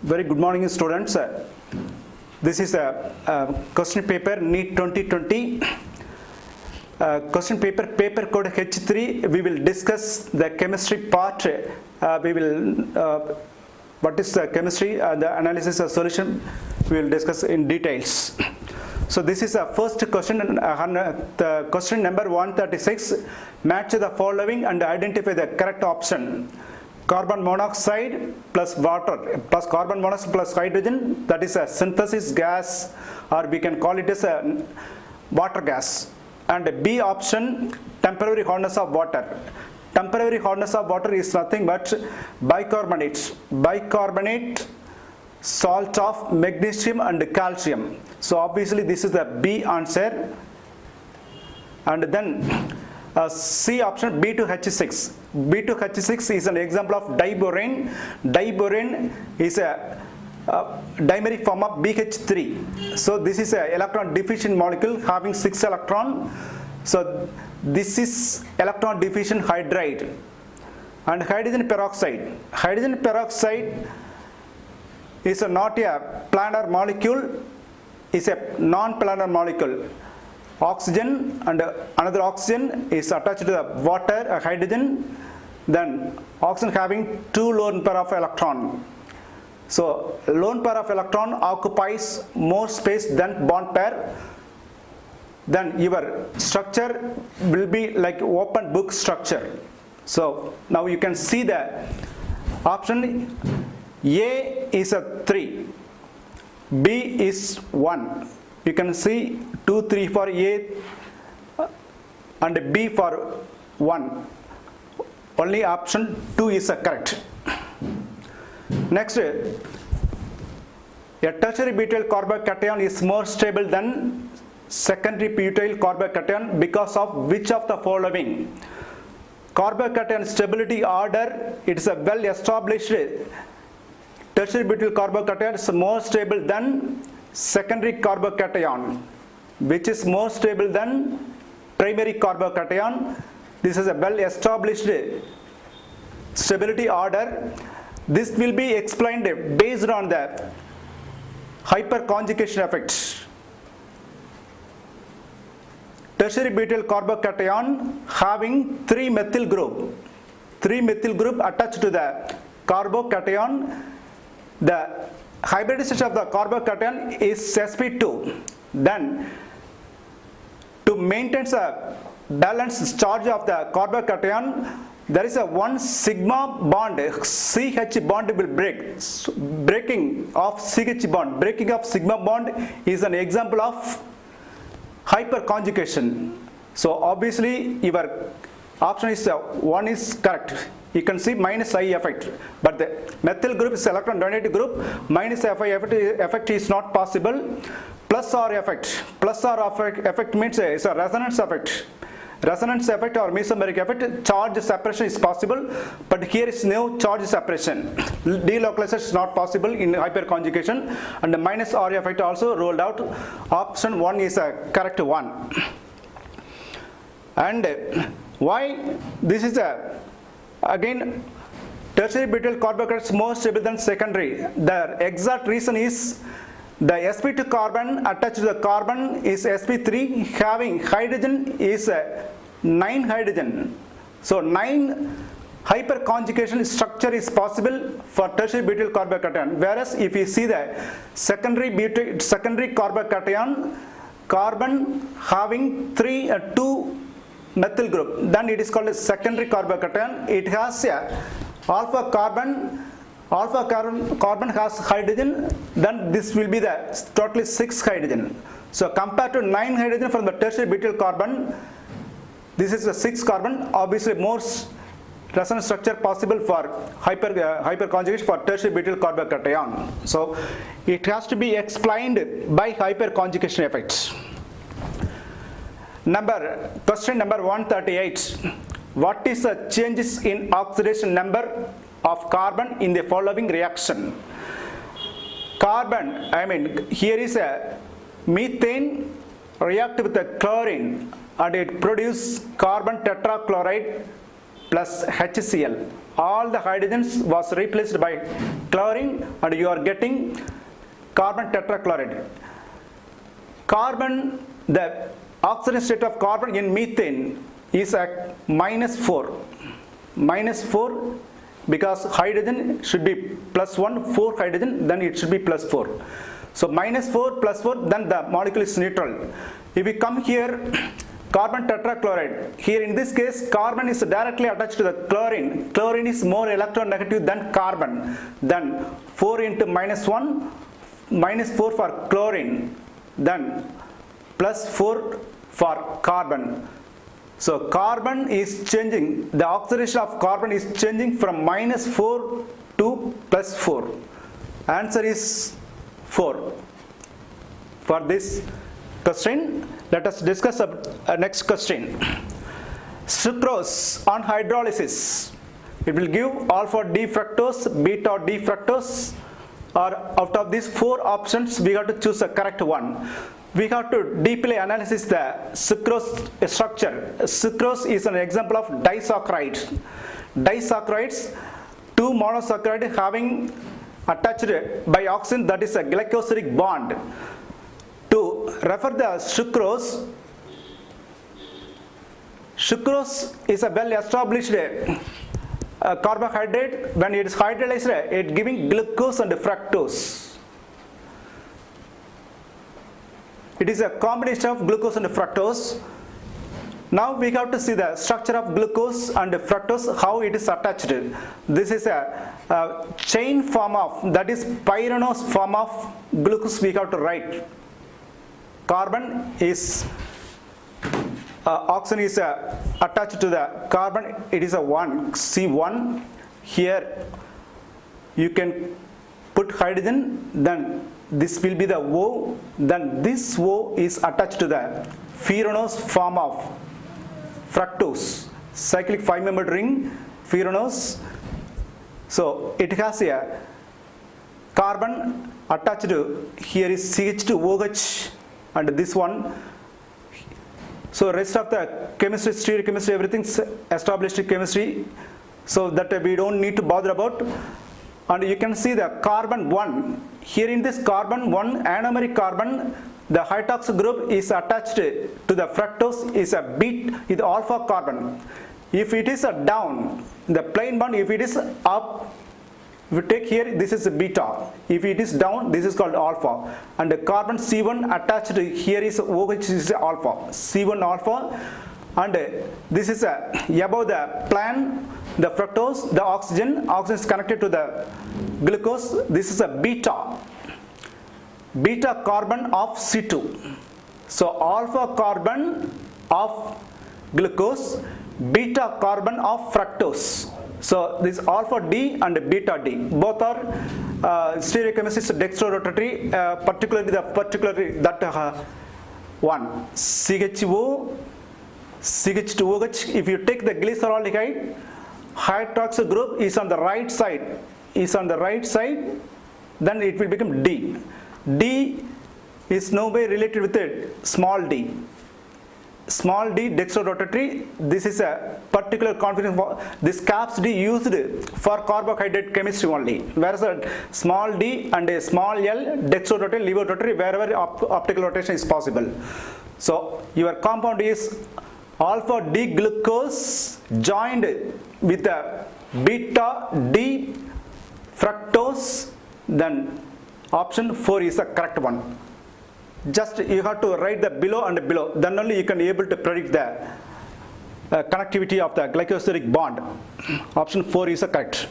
Very good morning, students. This is a question paper NEET 2020. Question paper code H3. We will discuss the chemistry part. What is the chemistry, the analysis of solution, we will discuss in details. So this is the first question, the question number 136. Match the following and identify the correct option. Carbon monoxide plus water plus carbon monoxide plus hydrogen, that is a synthesis gas, or we can call it as a water gas. And B option, temporary hardness of water. Temporary hardness of water is nothing but bicarbonate, salt of magnesium and calcium. So obviously this is the B answer. And then C option, B2H6. B2H6 is an example of diborane. Diborane is a dimeric form of BH3. So this is an electron deficient molecule having 6 electrons. So this is electron deficient hydride. And hydrogen peroxide. Hydrogen peroxide is not a planar molecule, is a non-planar molecule. Oxygen and another oxygen is attached to the water, a hydrogen, then oxygen having 2 lone pair of electron. So lone pair of electron occupies more space than bond pair. Then your structure will be like open book structure. So now you can see the option A is a 3, B is 1. You can see 2, 3 for A and B for 1. Only option 2 is correct. Next, a tertiary butyl carbocation is more stable than secondary butyl carbocation because of which of the following? Carbocation stability order, it is a well established. Tertiary butyl carbocation is more stable than secondary carbocation, which is more stable than primary carbocation. This is a well established stability order. This will be explained based on the hyperconjugation effect. Tertiary butyl carbocation having 3 methyl group attached to the carbocation. The hybridization of the carbocation is sp2. Then to maintain the balanced charge of the carbocation, there is a 1 sigma bond, CH bond will break. Breaking of CH bond, breaking of sigma bond is an example of hyperconjugation. So obviously your option is 1 is correct. You can see minus I effect, but the methyl group is electron donated group. Minus Fi effect is not possible. Plus R effect. Plus R effect means it's a resonance effect. Resonance effect or mesomeric effect, charge separation is possible, but here is no charge separation. Delocalization is not possible in hyperconjugation, and the minus R effect also rolled out. Option 1 is a correct one. And why this is a, again, tertiary butyl carbocation is more stable than secondary. The exact reason is the sp2 carbon attached to the carbon is sp3, having hydrogen is 9 hydrogen. So 9 hyperconjugation structure is possible for tertiary butyl carbocation. Whereas if you see the secondary carbocation, carbon having 2 methyl group, then it is called a secondary carbocation. It has a alpha carbon has hydrogen, then this will be the totally 6 hydrogen. So compared to 9 hydrogen from the tertiary butyl carbon, this is the 6 carbon. Obviously more resonance structure possible for hyperconjugation for tertiary butyl carbocation. So it has to be explained by hyperconjugation effects. Question number 138. What is the changes in oxidation number of carbon in the following reaction? Carbon, here is a methane react with the chlorine and it produces carbon tetrachloride plus HCl. All the hydrogens was replaced by chlorine and you are getting carbon tetrachloride. Carbon, the oxidation state of carbon in methane is at -4. -4 because hydrogen should be +1, 4 hydrogen, then it should be +4. So -4 +4, then the molecule is neutral. If we come here, carbon tetrachloride, here in this case carbon is directly attached to the chlorine. Chlorine is more electronegative than carbon. Then 4 into -1, -4 for chlorine, then +4 for carbon. So carbon is changing, the oxidation of carbon is changing from -4 to +4. Answer is 4. For this question, let us discuss next question. Sucrose on hydrolysis, it will give alpha D fructose, beta D fructose, or out of these 4 options we have to choose the correct one. We have to deeply analyze the sucrose structure. Sucrose is an example of disaccharides. Disaccharides, 2 monosaccharides having attached by oxygen, that is a glycosidic bond. To refer the sucrose, sucrose is a well established carbohydrate. When it is hydrolyzed, it giving glucose and fructose. It is a combination of glucose and fructose. Now we have to see the structure of glucose and fructose, how it is attached. This is a chain form of, that is pyranose form of glucose we have to write. Carbon is, oxygen is attached to the carbon, it is a 1, C1. Here you can put hydrogen, then this will be the O, then this O is attached to the furanose form of fructose, cyclic 5-membered ring, furanose. So it has a carbon attached to, here is CH2OH and this one. So rest of the chemistry, stereochemistry, everything's established chemistry, so that we don't need to bother about. And you can see the carbon 1. Here in this carbon 1, anomeric carbon, the hydroxy group is attached to the fructose is a is alpha carbon. If it is a down, the plain bond, if it is up, if you take here, this is a beta. If it is down, this is called alpha. And the carbon C1 attached here is O, which is alpha. C1 alpha. And this is above the plan, the fructose, the oxygen is connected to the glucose. This is a beta carbon of C2. So alpha carbon of glucose, beta carbon of fructose. So this alpha D and beta D, both are stereochemistry dextrorotatory, particularly that one, CHO, CH2OH. If you take the glyceraldehyde, hydroxy group is on the right side, then it will become D. D is no way related with it, small d. Small d dextrorotatory, this is a particular confidence for this caps D used for carbohydrate chemistry only, whereas a small d and a small l dextrorotatory, levorotatory, wherever optical rotation is possible. So your compound is alpha D glucose joined with a beta D fructose, then option 4 is the correct one. Just you have to write the below and below, then only you can be able to predict the connectivity of the glycosidic bond. Option 4 is the correct.